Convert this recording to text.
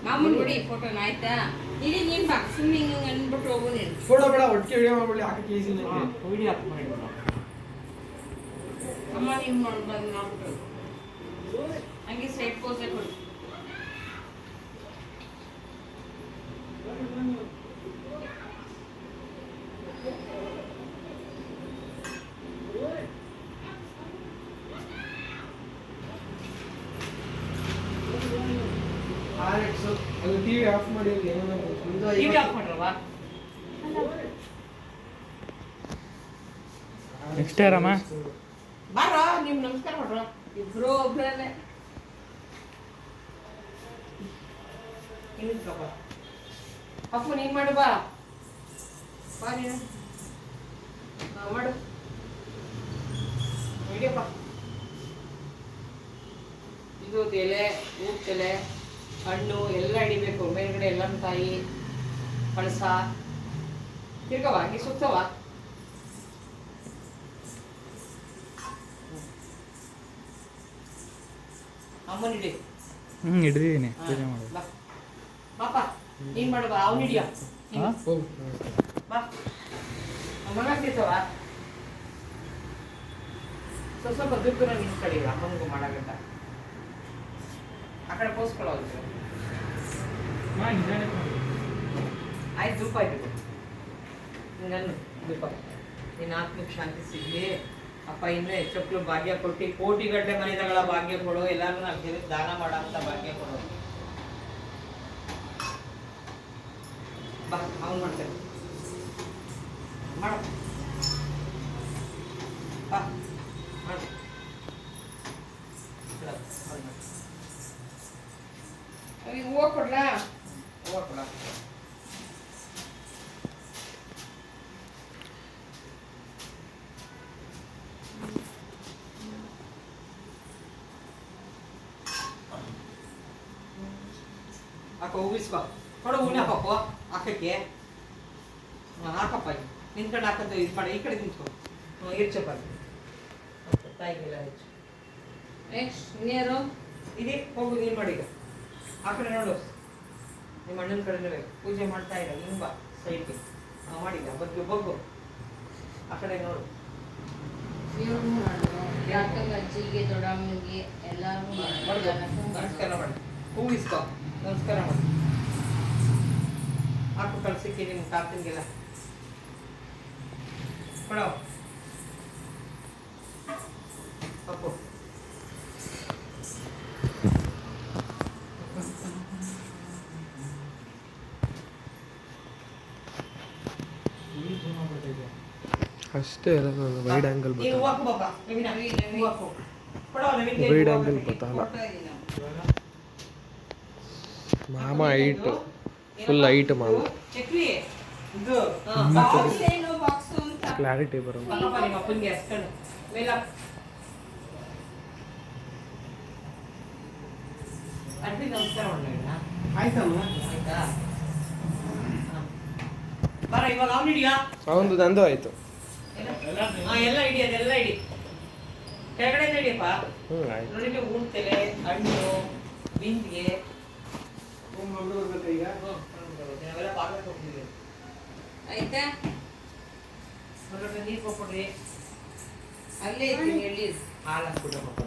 ಮಾಮೂಲಿ ನೋಡಿ ಫೋಟೋನ ಆಯ್ತಾ ಇಡೀ ನೀನ್ ಬಾ ಸುಮ್ಮನೆ ಹಿಂಗೆ ಅಂದ್ಬಿಟ್ಟು ಹೋಗು ನೀನು ಫೋಟೋ ಬೇಡ ಒಟ್ಟಿಗೆ ವಿಡಿಯೋ ಮಾಡ್ಬಿಡಿ ಹಾಕಕ್ಕೆ ಈಸಿ ವಿಡಿಯೋ ಹಾಕಿ ಮಾಡಿ ಅಮ್ಮ ನೀವು ಮಾಡ್ಬಾರ್ದು ಮಾಡ್ಬಿಟ್ಟು ಹಂಗೆ ಸೈಡ್ ಪೋಸೆ ಕೊಡು ಅದು ಟಿವಿ ಆಫ್ ಮಾಡಿ ಟಿವಿ ಆಫ್ ಮಾಡ್ರವಾ ನೆಕ್ಸ್ಟ್ ಯಾರಮ್ಮ ಬಾರೋ ನೀವು ನಮಸ್ಕಾರ ಮಾಡ್ರ ಇಬ್ರು ಒಬ್ರಲ್ಲೇ ಇನ್ನಿಸ್ಕಪ್ಪ ಅಪ್ಪು ನೀನು ಮಾಡು ಬಾ ಬಾ ನೀನು ಮಾಡು ವಿಡಿಯೋಪ್ಪ ಇದು ಎಲೆ ಊಟೆಲೆ ಹಣ್ಣು ಎಲ್ಲ ಹಿಡಿಬೇಕು ಮೇಲ್ಗಡೆ ಎಲ್ಲಮ್ಮ ತಾಯಿ ಕಳಸ ತಿರ್ಗವ ಹಂಗೆ ಸುತ್ತವ ಅಮ್ಮನ ಹಿಡಿ ಹಿಡಿದಿದ್ದೀನಿ ಪೂಜೆ ಮಾಡು ಬಾ ಬಾಪ ನೀನ್ ಮಾಡು ಬಾ ಅವ್ನು ಹಿಡಿಯ ಬಾ ಅಮ್ಮನ ತಿಂತವ ಸ್ವಲ್ಪ ದುಡ್ಡು ನಿಂತ್ಕೊಳ್ಳಿ ಅಮ್ಮನಿಗೂ ಮಾಡಾಗಂತ ಆ ಕಡೆ ಪೋಸ್ಕೊಳ್ಳೋದು ಆಯ್ತು ಧೂಪ ಆಯ್ತು ಹಿಂಗನ್ನು ಧೂಪ ನಿನ್ನ ಆತ್ಮಕ್ಕೆ ಶಾಂತಿ ಸಿಗಲಿ ಅಪ್ಪ ಇನ್ನೂ ಹೆಚ್ಚೊಕ್ಕಲು ಭಾಗ್ಯ ಕೊಟ್ಟು ಕೋಟಿಗಟ್ಟಲೆ ಮನೆಗಳ ಭಾಗ್ಯ ಕೊಡು ಎಲ್ಲರೂ ನಾವು ದಾನ ಮಾಡೋ ಅಂತ ಭಾಗ್ಯ ಕೊಡು ಬಾ ಅವ್ನು ಮಾಡ್ತೇನೆ ಮಾಡ ಬಾ ಮಾಡು ಈಗ ಹೂವು ಕೊಡ್ಲಾ ಹೂವು ಕೊಡ ಅಕ್ಕ ಹೂವಿಸ್ಕೊ ಕೊಡು ಹೂವಿನ ಹಾಕಪ್ಪ ಹಾಕಕ್ಕೆ ಹಾಕಪ್ಪ ನಿಂತ್ಕೊಂಡು ಹಾಕಂತ ಇದು ಮಾಡಿ ಈ ಕಡೆ ನಿಂತ್ಕೊ ಇರ್ಚಪ್ಪ ತಾಯಿಗೆಲ್ಲ ಹೆಚ್ಚು ನೆಕ್ಸ್ಟ್ ಇನ್ಯಾರು ಇದೇ ಹೋಗು ನೀನು ಮಾಡಿ ಈಗ ಆ ಕಡೆ ನೋಡು ನಿಮ್ಮ ಅಣ್ಣನ ಕಡೆನೇ ಪೂಜೆ ಮಾಡ್ತಾ ಇಲ್ಲ ಹಿಂಗೆ ಬಾ ಸೈಡ್ಗೆ ಮಾಡಿಲ್ಲ ಬಗ್ಗೆ ಬಗ್ಗು ಆ ಕಡೆ ನೋಡು ಇವ್ರಿಗೂ ಮಾಡು ಯಾಕಂದ್ರೆ ಅಜ್ಜಿಗೆ ದೊಡ್ಡಮ್ಮನಿಗೆ ಎಲ್ಲರಿಗೂ ನಮಸ್ಕಾರ ಮಾಡಿ ಹೂವು ಇಸ್ಕೊ ನಮಸ್ಕಾರ ಮಾಡಿ ಹಾಕು ಕಳ್ಸಿಕ್ಕೆ ನಿಮ್ಮ ತಾತನಿಗೆಲ್ಲ ಕೊಡೋ ಅಪ್ಪು ಅಷ್ಟೇ ಇರೋದು ವೈಡ್ ಆಂಗಲ್ ನೀವು ಹಾಕು ಬಾಬಾ ನವೀನ ಹೂವು ಹಾಕು ಕೊಡೋ ನವೀನ್ಗೆ ವೈಡ್ ಆಂಗಲ್ ಗೊತ್ತಲ್ಲ ಮಾಮ ಹೈಟ್ ಫುಲ್ ಹೈಟ್ ಮಾಮ ಚಕ್ರಿ ಇದು ಬಾಕ್ಸ್ ಏನು ಬಾಕ್ಸ್ ಅಂತ ಕ್ಲಾರಿಟಿ ಬರೋದು ಹಾಕಪ್ಪ ನಿಮ್ಮ ಅಪ್ಪನಿಗೆ ಅಷ್ಟನ್ನು ಮೇಲೆ ಅಡ್ಡಿ ನಮಸ್ಕಾರ ಮಾಡೋಣ ಆಯ್ತಮ್ಮ ಆಯ್ತಾ ಬರ ಇವಾಗ ಅವ್ನು ಹಿಡಿಯಾ ಅವನದು ನಂದು ಆಯ್ತು ಎಲ್ಲ ಹಿಡಿ ಅದೆಲ್ಲ ಹಿಡಿ ಕೆಳಗಡೆ ಹಿಡಿಯಪ್ಪ ಆಯ್ತು ನೋಡಿ ಉಣ್ತೆಲೆ ಹಣ್ಣು ಬಿಂದಿಗೆ ಈಗ ನಾವೆಲ್ಲ ಪಾತ್ರೆ ಹೋಗ್ತಿದ್ದೀವಿ ಆಯ್ತಾ ನೀರು ಕೊಟ್ಬಿಡ್ರಿ ಅಲ್ಲೇ ಇದ್ದೀನಿ ಎಲ್ಲಿ ಹಾಲು ಹಾಕ್ಬಿಟ್ಟು